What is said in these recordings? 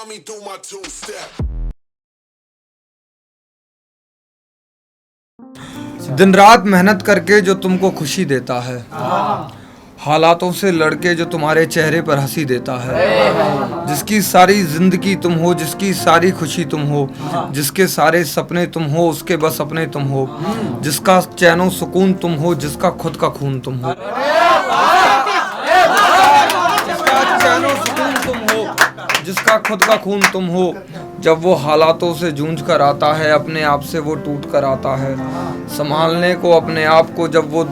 Find me do my two-step. दिन रात मेहनत करके जो तुमको खुशी देता है, हालातों से लड़के जो तुम्हारे चेहरे पर हंसी देता है, जिसकी सारी जिंदगी तुम हो, जिसकी सारी खुशी तुम हो, जिसके सारे सपने तुम हो, उसके बस अपने तुम हो, जिसका चैनो सुकून तुम हो, जिसका खुद का खून तुम हो, जिसका चैनो सुकून तुम हो, जिसका खुद का खून तुम हो। जब वो हालातों से जूझ कर आता है, अपने आप से वो टूट कर आता है, संभालने को अपने आप को जब वो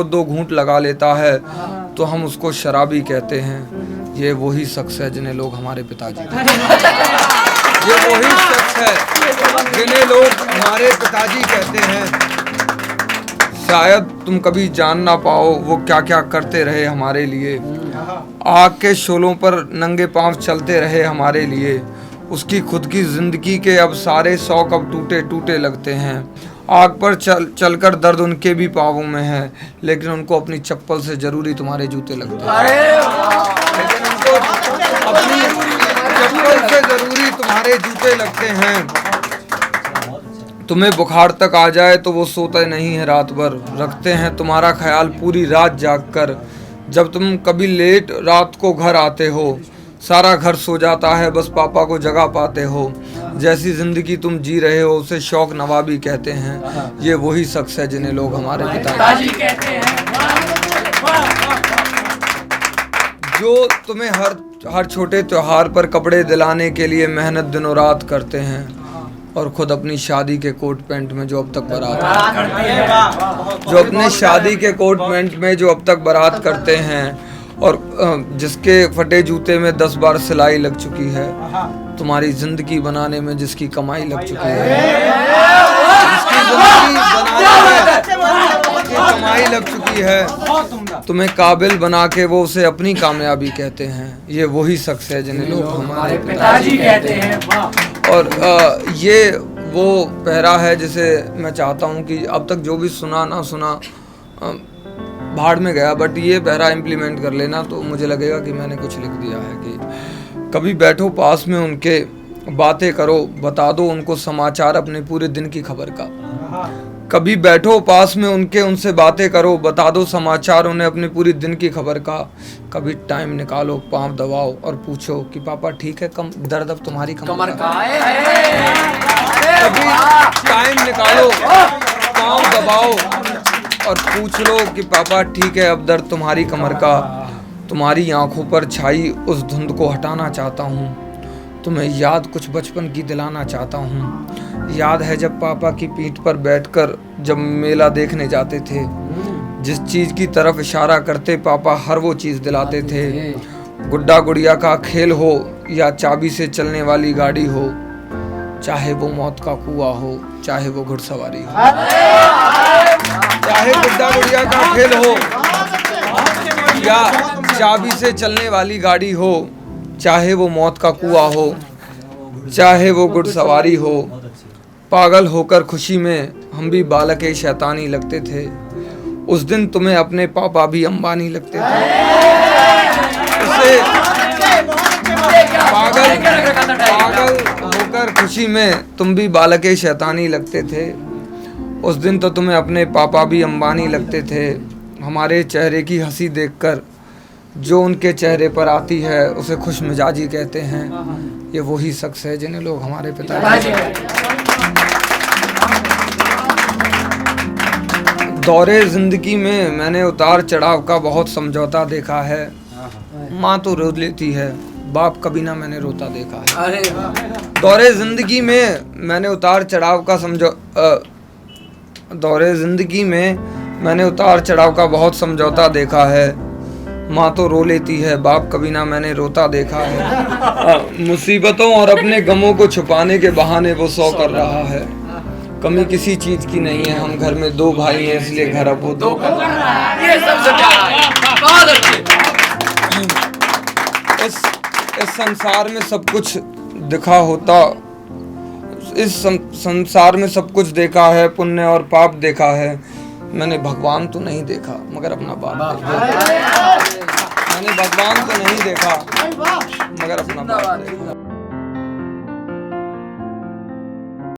दो घूंट लगा लेता है, तो हम उसको शराबी कहते हैं। ये वही शख्स है जिन्हें लोग हमारे पिताजी ये वही शख्स है जिन्हें लोग हमारे पिताजी कहते हैं। शायद तुम कभी जान ना पाओ वो क्या क्या करते रहे हमारे लिए, आग के शोलों पर नंगे पांव चलते रहे हमारे लिए। उसकी खुद की जिंदगी के अब सारे शौक अब टूटे टूटे लगते हैं। आग पर चलकर दर्द उनके भी पाँवों में है, लेकिन उनको अपनी चप्पल से जरूरी तुम्हारे जूते लगते हैं। लेकिन उनको अपनी चप्पल से जरूरी तुम्हारे जूते लगते हैं। तुम्हें बुखार तक आ जाए तो वो सोते नहीं है रात भर, रखते हैं तुम्हारा ख्याल पूरी रात जाग कर। जब तुम कभी लेट रात को घर आते हो, सारा घर सो जाता है, बस पापा को जगा पाते हो। जैसी जिंदगी तुम जी रहे हो उसे शौक नवाबी कहते हैं। ये वही शख्स है जिन्हें लोग हमारे पिताजी कहते हैं। जो तुम्हें हर छोटे त्योहार पर कपड़े दिलाने के लिए मेहनत दिनों रात करते हैं, और खुद अपनी शादी के कोट पैंट में जो अब तक बारात करते हैं, और जिसके फटे जूते में 10 बार सिलाई लग चुकी है, तुम्हारी जिंदगी बनाने में जिसकी कमाई लग चुकी है, कमाई लग चुकी है, तुम्हें काबिल बना के वो उसे अपनी कामयाबी कहते हैं। ये वही शख्स है जिन्हें लोग हमारे पिताजी कहते हैं। और ये वो पहरा है जिसे मैं चाहता हूँ कि अब तक जो भी सुना ना सुना भाड़ में गया, बट ये पहरा इम्प्लीमेंट कर लेना तो मुझे लगेगा कि मैंने कुछ लिख दिया है। कि कभी बैठो पास में उनके, बातें करो, बता दो उनको समाचार अपने पूरे दिन की खबर का। कभी बैठो पास में उनके, उनसे बातें करो, बता दो समाचार उन्हें अपने पूरी दिन की खबर का। कभी टाइम निकालो, पाँव दबाओ और पूछो कि पापा ठीक है, कम दर्द अब तुम्हारी कमर का है। कभी टाइम निकालो, पाँव दबाओ और पूछ लो कि पापा ठीक है, अब दर्द तुम्हारी कमर का। तुम्हारी आंखों पर छाई उस धुंध को हटाना चाहता हूँ, तुम्हें याद कुछ बचपन की दिलाना चाहता हूँ। याद है जब पापा की पीठ पर बैठकर जब मेला देखने जाते थे, जिस चीज़ की तरफ इशारा करते पापा हर वो चीज़ दिलाते थे। गुड्डा गुड़िया का खेल हो या चाबी से चलने वाली गाड़ी हो, चाहे वो मौत का कुआं हो, चाहे वो घुड़सवारी हो, चाहे गुड्डा गुड़िया का खेल हो या चाबी से चलने वाली गाड़ी हो, चाहे वो मौत का कुआं हो, चाहे वो घुड़सवारी हो। पागल होकर खुशी में हम भी बालक शैतानी लगते थे। उस दिन तुम्हें अपने पापा भी अंबानी लगते थे। उसे पागल होकर खुशी में तुम भी बालक शैतानी लगते थे। उस दिन तो तुम्हें अपने पापा भी अंबानी लगते थे। हमारे चेहरे की हंसी देखकर जो उनके चेहरे पर आती है उसे खुश मिजाजी कहते हैं। ये वही शख्स है जिन्हें लोग हमारे पिताजी। दौरे जिंदगी में मैंने उतार चढ़ाव का बहुत समझौता देखा है। माँ तो रो लेती है, बाप कभी ना मैंने रोता देखा है। दौरे जिंदगी में मैंने उतार चढ़ाव का बहुत समझौता देखा है। माँ तो रो लेती है, बाप कभी ना मैंने रोता देखा है। मुसीबतों और अपने गमों को छुपाने के बहाने वो सौ कर रहा है। कमी किसी चीज की नहीं है, हम घर में 2 भाई हैं इसलिए घर अब वो 2 कर रहा है। ये सबसे प्यारा है। इस संसार में सब कुछ दिखा होता, इस संसार में सब कुछ देखा है, पुण्य और पाप देखा है। मैंने भगवान तो नहीं देखा मगर अपना बाप देखा। मैंने भगवान तो नहीं देखा मगर अपना बात है।